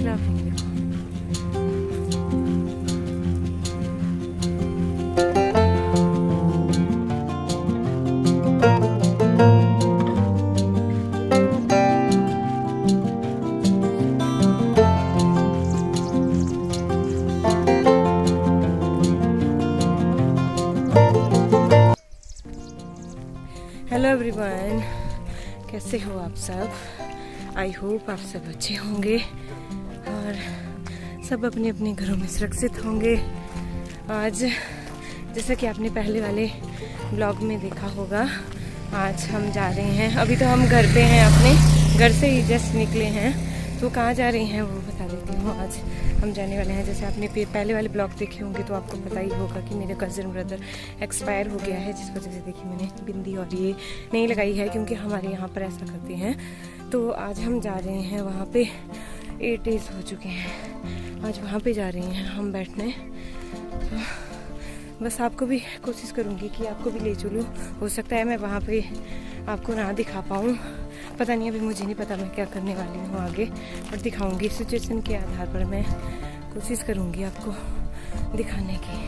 Laughing देखो। Hello everyone, कैसे हो आप सब? आई होप आप सब अच्छे होंगे और सब अपने अपने घरों में सुरक्षित होंगे। आज जैसा कि आपने पहले वाले ब्लॉग में देखा होगा, आज हम जा रहे हैं। अभी तो हम घर पे हैं, अपने घर से ही जस्ट निकले हैं। तो कहाँ जा रहे हैं वो बता देती हूँ। आज हम जाने वाले हैं, जैसे आपने पहले वाले ब्लॉग देखे होंगे तो आपको पता ही होगा कि मेरे कज़न ब्रदर एक्सपायर हो गया है, जिस वजह से देखिए मैंने बिंदी और ये नहीं लगाई है, क्योंकि हमारे यहाँ पर ऐसा करते हैं। तो आज हम जा रहे हैं वहाँ पे। 8 डेज हो चुके हैं, आज वहाँ पे जा रहे हैं हम बैठने। तो बस आपको भी कोशिश करूँगी कि आपको भी ले चलूँ। हो सकता है मैं वहाँ पे आपको ना दिखा पाऊँ, पता नहीं, अभी मुझे नहीं पता मैं क्या करने वाली हूँ आगे, पर दिखाऊंगी। सिचुएशन के आधार पर मैं कोशिश करूँगी आपको दिखाने की।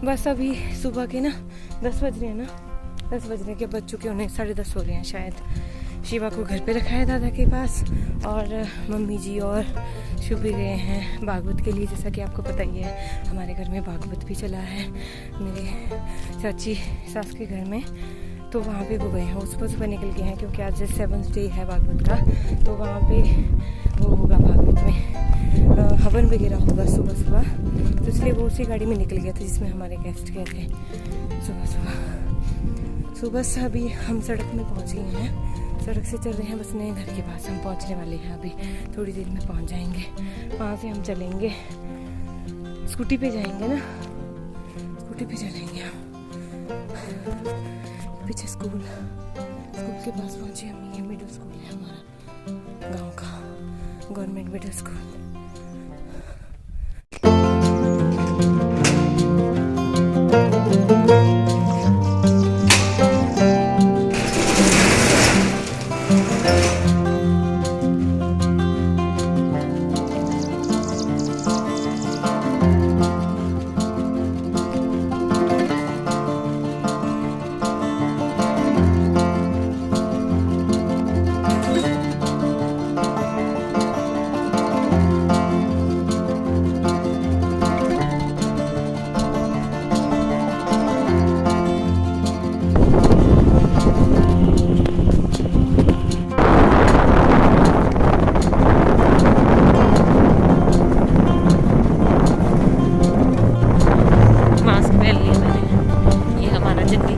बस अभी सुबह के ना 10 बज रहे हैं ना, 10 बजने के बज चुके, उन्हें 10:30 हो रहे हैं शायद। शिवा को घर पे रखा है दादा के पास, और मम्मी जी और शुभ भी गए हैं भागवत के लिए। जैसा कि आपको पता ही है, हमारे घर में भागवत भी चला है मेरे चाची सास के घर में, तो वहाँ पे वो गए हैं। वो सुबह निकल गए हैं, क्योंकि आज 7th डे है भागवत का। तो वहाँ पे वो होगा, भागवत में हवन वगैरह होगा सुबह, तो इसलिए वो उसी गाड़ी में निकल गया था जिसमें हमारे गेस्ट गए थे सुबह से। अभी हम सड़क में पहुँच गए हैं, सड़क से चल रहे हैं बस नए घर के पास। हम पहुँचने वाले हैं, अभी थोड़ी देर में पहुँच जाएंगे। वहाँ से हम चलेंगे, स्कूटी पे जाएंगे ना, स्कूटी पे चलेंगे हम। पीछे स्कूल के पास पहुंचे हम। ये मिडिल स्कूल है हमारा गांव का, गवर्नमेंट मिडिल स्कूल।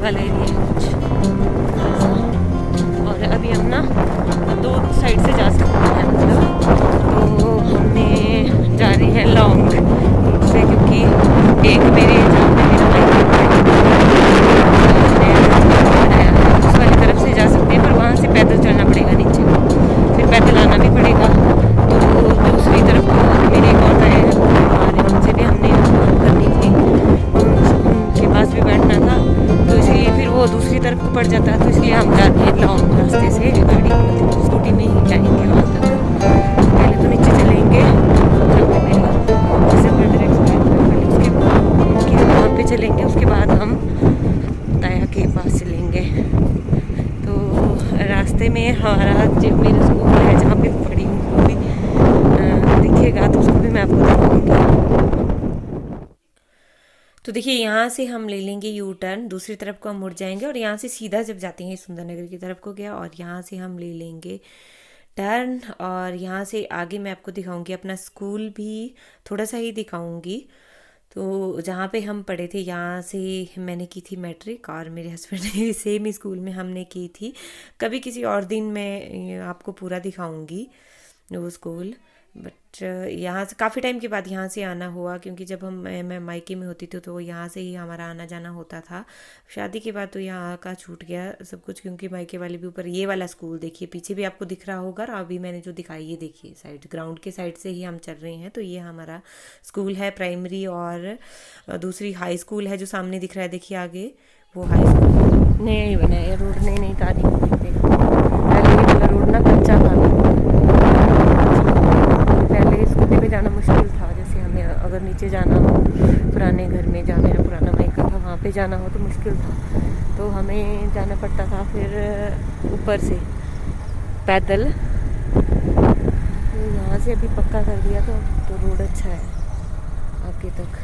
वाला एरिया है कुछ ऐसा। और अभी हम ना 2 साइड से जा सकते हैं, मतलब तो हमने जा रहे हैं लॉन्ग रूट से, क्योंकि एक मेरे जहाँ पे मेरा उस वाली तरफ से जा सकते हैं, पर वहाँ से पैदल चलना पड़ेगा नीचे, फिर पैदल आना भी पड़ेगा। तो दूसरी तरफ मेरे एक और है, उनसे भी हमने करनी थी, उनके पास भी बैठना था, तो इसलिए फिर वो दूसरी तरफ को पड़ जाता है। तो इसलिए हम जाते हैं लॉन्ग रास्ते से, गाड़ी मतलब स्कूटी में ही जाएंगे वहाँ तक। पहले तो नीचे चलेंगे, जैसे ब्रदर एक्सप्लेन पहले उसके वहाँ पे चलेंगे, उसके बाद हम ताया के पास चलेंगे। तो रास्ते में हमारा जो मेरा स्कूल है जहाँ पे पढ़ी हूँ वो भी दिखेगा, तो उसको भी मैं आपको दिखाऊँगी। तो देखिए, यहाँ से हम ले लेंगे यू टर्न, दूसरी तरफ को हम मुड़ जाएंगे, और यहाँ से सीधा जब जाते हैं सुंदरनगर की तरफ को गया, और यहाँ से हम ले लेंगे टर्न, और यहाँ से आगे मैं आपको दिखाऊंगी अपना स्कूल भी, थोड़ा सा ही दिखाऊंगी। तो जहाँ पे हम पढ़े थे, यहाँ से मैंने की थी मैट्रिक, और मेरे हस्बैंड ने भी सेम ही स्कूल में हमने की थी। कभी किसी और दिन मैं आपको पूरा दिखाऊंगी वो स्कूल। बट यहाँ से काफ़ी टाइम के बाद यहाँ से आना हुआ, क्योंकि जब मैं मायके में होती थी तो यहाँ से ही हमारा आना जाना होता था। शादी के बाद तो यहाँ का छूट गया सब कुछ, क्योंकि मायके वाले भी ऊपर। ये वाला स्कूल देखिए, पीछे भी आपको दिख रहा होगा, और अभी मैंने जो दिखाई ये देखिए साइड, ग्राउंड के साइड से ही हम चल रहे हैं। तो ये हमारा स्कूल है प्राइमरी, और दूसरी हाई स्कूल है जो सामने दिख रहा है, देखिए आगे वो हाई स्कूल। नया ही बना है रोड, नहीं था, पहले ये वाला रोड ना कच्चा था, घर में जहाँ मेरा पुराना मायका था वहाँ पे जाना हो तो मुश्किल था, तो हमें जाना पड़ता था फिर ऊपर से पैदल। तो यहाँ से अभी पक्का कर दिया तो रोड अच्छा है आगे तक।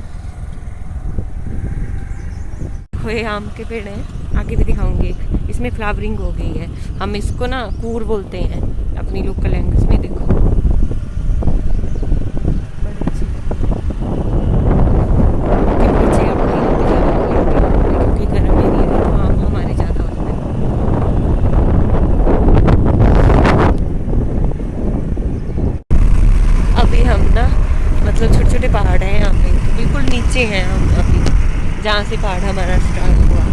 खोए आम के पेड़ हैं, आगे भी दिखाऊंगी एक, इसमें फ्लावरिंग हो गई है। हम इसको ना कूर बोलते हैं अपनी लोकल लैंग्वेज में। देखो बड़े अच्छे के पीछे अपने क्योंकि गर्म एरिया है तो आम हमारे ज़्यादा होते हैं। अभी हम ना मतलब छोटे छोटे पहाड़ हैं यहाँ पे, बिल्कुल नीचे हैं हम अभी, जहाँ से पहाड़ हमारा स्टार्ट हुआ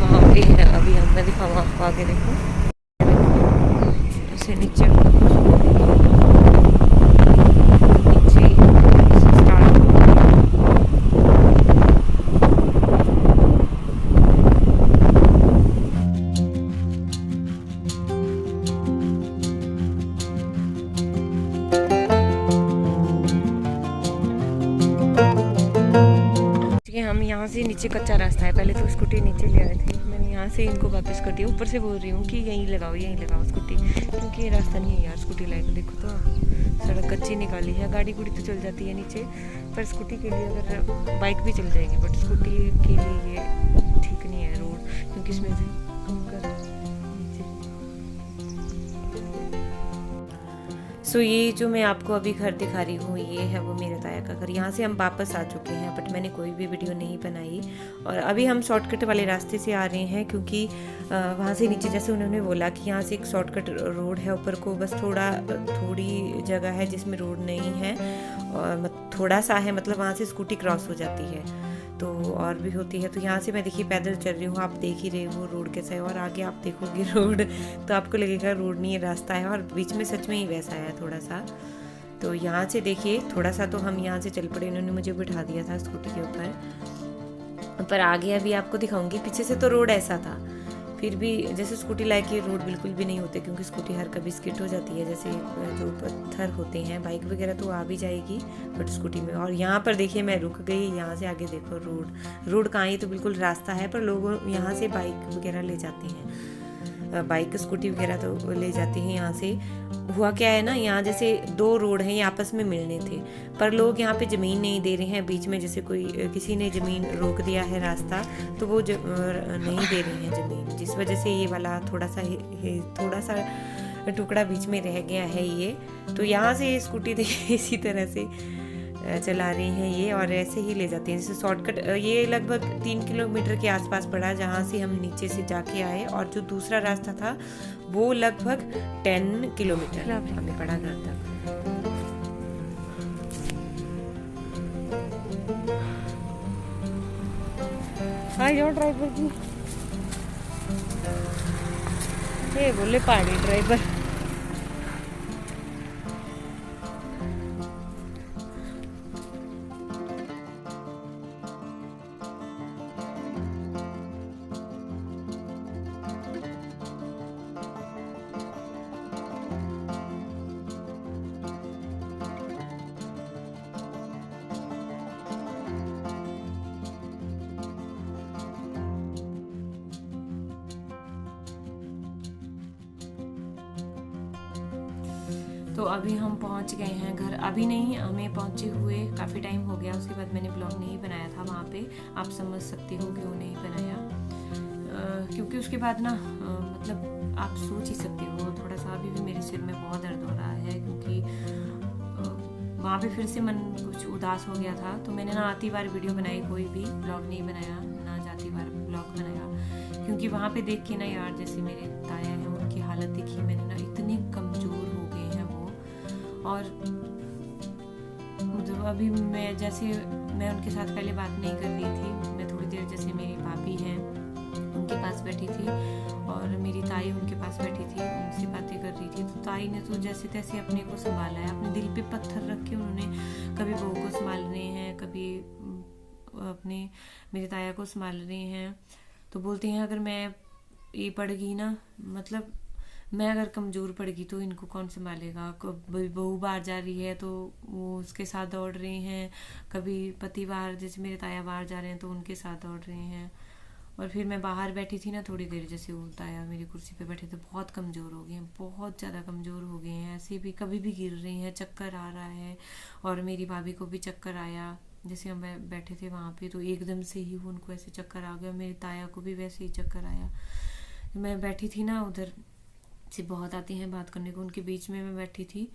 वहाँ पे है अभी हम। मैं दिखाऊँ आपको आगे, देखो ऐसे नीचे नीचे स्टार्ट हुआ। हम यहाँ से नीचे कच्चा रास्ता है, पहले तो स्कूटी नीचे ले आए थे, मैंने यहाँ से इनको वापस कर दिया। ऊपर से बोल रही हूँ कि यहीं लगाओ स्कूटी, क्योंकि ये रास्ता नहीं है यार स्कूटी लाइक। देखो तो सड़क कच्ची निकाली है, गाड़ी गुड़ी तो चल जाती है नीचे, पर स्कूटी के लिए अगर बाइक भी चल जाएगी बट स्कूटी के लिए ये ठीक नहीं है रोड, क्योंकि इसमें से सो ये जो मैं आपको अभी घर दिखा रही हूँ ये है वो मेरे ताया का घर। यहाँ से हम वापस आ चुके हैं बट मैंने कोई भी वीडियो नहीं बनाई, और अभी हम शॉर्टकट वाले रास्ते से आ रहे हैं, क्योंकि वहाँ से नीचे जैसे उन्होंने बोला कि यहाँ से एक शॉर्टकट रोड है ऊपर को, बस थोड़ी जगह है जिसमें रोड नहीं है, और थोड़ा सा है, मतलब वहाँ से स्कूटी क्रॉस हो जाती है तो और भी होती है। तो यहाँ से मैं देखिए पैदल चल रही हूँ, आप देख ही रहे हो रोड कैसा है, और आगे आप देखोगे रोड तो आपको लगेगा रोड नहीं है रास्ता है, और बीच में सच में ही वैसा है थोड़ा सा। तो यहाँ से देखिए थोड़ा सा तो हम यहाँ से चल पड़े, इन्होंने मुझे बिठा दिया था स्कूटी के ऊपर, पर आगे अभी आपको दिखाऊंगी। पीछे से तो रोड ऐसा था, फिर भी जैसे स्कूटी लाइक ये रोड बिल्कुल भी नहीं होते, क्योंकि स्कूटी हर कभी स्किट हो जाती है, जैसे जो पत्थर होते हैं। बाइक वगैरह तो आ भी जाएगी बट स्कूटी में। और यहाँ पर देखिए मैं रुक गई, यहाँ से आगे देखो रोड कहाँ, ये तो बिल्कुल रास्ता है, पर लोग यहाँ से बाइक वगैरह ले जाते हैं, बाइक स्कूटी वगैरह तो ले जाते हैं यहाँ से। हुआ क्या है ना, यहाँ जैसे दो रोड हैं ये आपस में मिलने थे, पर लोग यहाँ पे ज़मीन नहीं दे रहे हैं बीच में, जैसे किसी ने ज़मीन रोक दिया है रास्ता, तो वो नहीं दे रहे हैं ज़मीन, जिस वजह से ये वाला थोड़ा सा टुकड़ा बीच में रह गया है ये। तो यहाँ से ये स्कूटी देखिए इसी तरह से चला रही हैं ये, और ऐसे ही ले जाती हैं जैसे शॉर्टकट। ये लगभग 3 किलोमीटर के आसपास पड़ा जहाँ से हम नीचे से जाके आए, और जो दूसरा रास्ता था वो लगभग 10 किलोमीटर हमें पड़ा घर तक। हाँ ड्राइवर जी, ये बोले पहाड़ी ड्राइवर। तो अभी हम पहुंच गए हैं घर, अभी नहीं, हमें पहुंचे हुए काफ़ी टाइम हो गया। उसके बाद मैंने ब्लॉग नहीं बनाया था वहाँ पे, आप समझ सकते हो क्यों नहीं बनाया, क्योंकि उसके बाद ना मतलब आप सोच ही सकते हो, थोड़ा सा अभी भी मेरे सिर में बहुत दर्द हो रहा है, क्योंकि वहाँ पे फिर से मन कुछ उदास हो गया था। तो मैंने ना आती बार वीडियो बनाई, कोई भी ब्लॉग नहीं बनाया, ना जाती बार ब्लॉग बनाया, क्योंकि वहाँ पे देख के ना यार, जैसे मेरे ताया हैं उनकी हालत देखी मैंने ना, इतने कमज़ोर हो गए हैं वो। और मतलब अभी मैं उनके साथ पहले बात नहीं कर रही थी, मैं थोड़ी देर जैसे मेरी भाभी हैं उनके पास बैठी थी, और मेरी ताई उनके पास बैठी थी, उनसे बातें कर रही थी। तो ताई ने तो जैसे तैसे अपने को संभाला है, अपने दिल पे पत्थर रख के उन्होंने कभी बहू को संभाल रहे हैं, कभी अपने मेरे ताया को संभाल रहे हैं। तो बोलते हैं अगर मैं ये पड़ गई ना, मतलब मैं अगर कमज़ोर पड़ गई तो इनको कौन संभालेगा। कभी बहू बाहर जा रही है तो वो उसके साथ दौड़ रही हैं, कभी पति बाहर, जैसे मेरे ताया बाहर जा रहे हैं तो उनके साथ दौड़ रही हैं। और फिर मैं बाहर बैठी थी ना थोड़ी देर, जैसे वो ताया मेरी कुर्सी पे बैठे थे, बहुत कमज़ोर हो गए हैं, बहुत ज़्यादा कमज़ोर हो गए हैं। ऐसे भी कभी भी गिर रही हैं, चक्कर आ रहा है। और मेरी भाभी को भी चक्कर आया, जैसे हम बैठे थे वहाँ पे तो एकदम से ही उनको ऐसे चक्कर आ गया, मेरी ताया को भी वैसे ही चक्कर आया। मैं बैठी थी ना उधर से बहुत आती हैं बात करने को, उनके बीच में मैं बैठी थी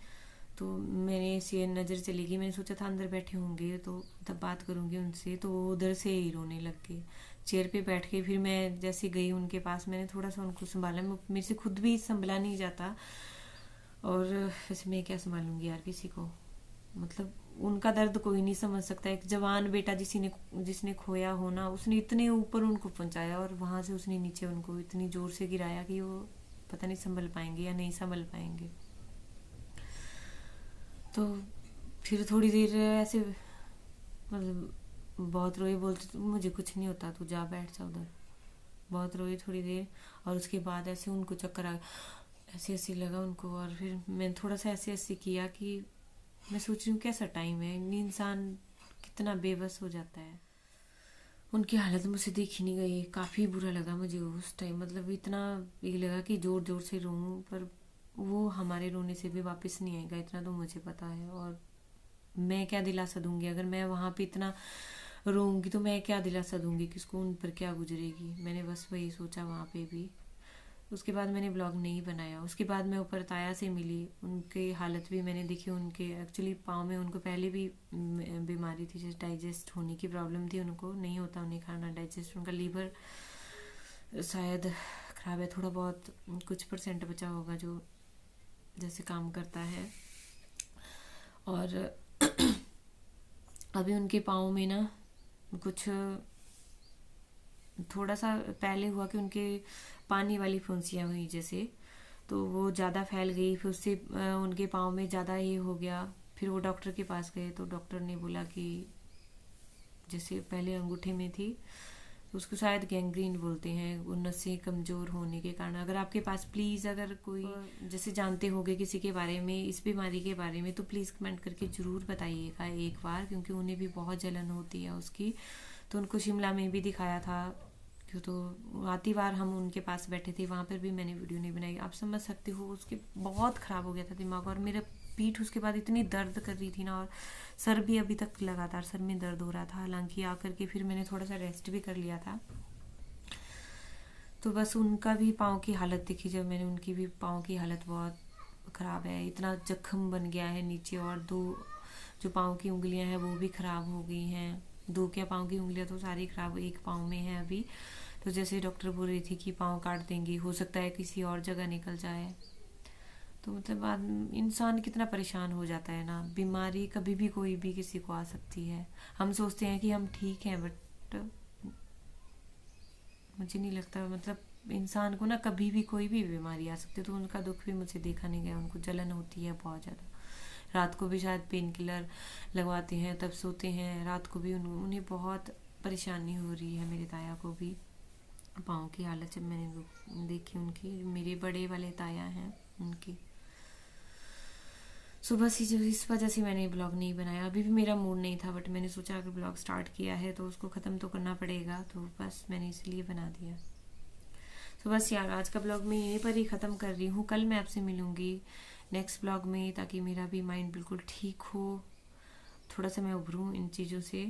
तो मैंने से नज़र चली गई, मैंने सोचा था अंदर बैठे होंगे तो तब बात करूंगी उनसे, तो वो उधर से ही रोने लग गए चेयर पे बैठ के। फिर मैं जैसे गई उनके पास, मैंने थोड़ा सा उनको संभाला, मेरे से खुद भी संभला नहीं जाता, और वैसे मैं क्या संभालूंगी यार किसी को, मतलब उनका दर्द कोई नहीं समझ सकता। एक जवान बेटा जिसने खोया हो ना, उसने इतने ऊपर उनको पहुंचाया और वहां से उसने नीचे उनको इतनी जोर से गिराया कि वो पता नहीं संभल पाएंगे या नहीं संभल पाएंगे। तो फिर थोड़ी देर ऐसे मतलब बहुत रोई, बोलते मुझे कुछ नहीं होता, तू जा बैठ जा उधर। बहुत रोई थोड़ी देर, और उसके बाद ऐसे उनको चक्कर आ, ऐसे ऐसे लगा उनको। और फिर मैंने थोड़ा सा ऐसे ऐसे किया कि मैं सोच रही हूँ कैसा टाइम है, इंसान कितना बेबस हो जाता है। उनकी हालत मुझसे देखी नहीं गई, काफ़ी बुरा लगा मुझे उस टाइम, मतलब इतना ये लगा कि जोर जोर से रोऊं, पर वो हमारे रोने से भी वापस नहीं आएगा, इतना तो मुझे पता है। और मैं क्या दिलासा दूंगी, अगर मैं वहां पे इतना रोऊंगी तो मैं क्या दिलासा दूंगी किसको, उन पर क्या गुजरेगी। मैंने बस वही सोचा वहां पे भी। उसके बाद मैंने ब्लॉग नहीं बनाया। उसके बाद मैं ऊपर ताया से मिली, उनकी हालत भी मैंने देखी। उनके एक्चुअली पाँव में उनको पहले भी बीमारी थी, जैसे डाइजेस्ट होने की प्रॉब्लम थी, उनको नहीं होता उन्हें खाना डाइजेस्ट, उनका लीवर शायद खराब है थोड़ा बहुत, कुछ परसेंट बचा होगा जो जैसे काम करता है। और अभी उनके पाँव में ना कुछ थोड़ा सा पहले हुआ कि उनके पानी वाली फुंसियाँ हुई जैसे, तो वो ज़्यादा फैल गई, फिर उससे उनके पाँव में ज़्यादा ये हो गया। फिर वो डॉक्टर के पास गए तो डॉक्टर ने बोला कि जैसे पहले अंगूठे में थी तो उसको शायद गैंग्रीन बोलते हैं, वो नसें कमज़ोर होने के कारण। अगर आपके पास प्लीज़ अगर कोई जैसे जानते होगे किसी के बारे में, इस बीमारी के बारे में, तो प्लीज़ कमेंट करके ज़रूर बताइएगा एक बार, क्योंकि उन्हें भी बहुत जलन होती है उसकी। तो उनको शिमला में भी दिखाया था, क्यों तो आती बार हम उनके पास बैठे थे, वहाँ पर भी मैंने वीडियो नहीं बनाई। आप समझ सकते हो उसके बहुत ख़राब हो गया था दिमाग, और मेरा पीठ उसके बाद इतनी दर्द कर रही थी ना, और सर भी अभी तक लगातार सर में दर्द हो रहा था। हालांकि आकर के फिर मैंने थोड़ा सा रेस्ट भी कर लिया था। तो बस उनका भी पाँव की हालत देखी जब मैंने, उनकी भी पाँव की हालत बहुत ख़राब है, इतना जख्म बन गया है नीचे, और दो जो पाँव की उंगलियां हैं वो भी ख़राब हो गई हैं। दो क्या, पाँव की उंगलियां तो सारी ख़राब, एक पाँव में है अभी। तो जैसे डॉक्टर बोल रही थी कि पाँव काट देंगी, हो सकता है किसी और जगह निकल जाए। तो मतलब इंसान कितना परेशान हो जाता है ना, बीमारी कभी भी कोई भी किसी को आ सकती है। हम सोचते हैं कि हम ठीक हैं, बट मुझे नहीं लगता, मतलब इंसान को ना कभी भी कोई भी बीमारी आ सकती है। तो उनका दुख भी मुझे देखा नहीं गया, उनको जलन होती है बहुत ज़्यादा। रात को भी शायद पेन किलर लगवाते हैं तब सोते हैं, रात को भी उन्हें बहुत परेशानी हो रही है। मेरे ताया को भी पाँव की हालत जब मैंने देखी उनकी, मेरे बड़े वाले ताया हैं उनकी। सुबह से जो इस वजह से मैंने ब्लॉग नहीं बनाया, अभी भी मेरा मूड नहीं था, बट मैंने सोचा अगर ब्लॉग स्टार्ट किया है तो उसको ख़त्म तो करना पड़ेगा, तो बस मैंने इसलिए बना दिया। तो बस यार आज का ब्लॉग मैं यहीं पर ही ख़त्म कर रही हूँ। कल मैं आपसे मिलूँगी नेक्स्ट ब्लॉग में, ताकि मेरा भी माइंड बिल्कुल ठीक हो, थोड़ा सा मैं उभरूँ इन चीज़ों से।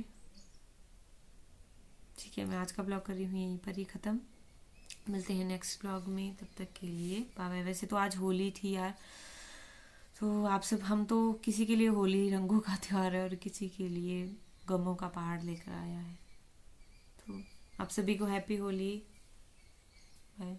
ठीक है, मैं आज का ब्लॉग कर रही हूँ यहीं पर ही ख़त्म। मिलते हैं नेक्स्ट ब्लॉग में, तब तक के लिए बाय बाय। वैसे तो आज होली थी यार, तो आप सब, हम तो किसी के लिए होली रंगों का त्यौहार है और किसी के लिए गमों का पहाड़ लेकर आया है। तो आप सभी को हैप्पी होली। बाय।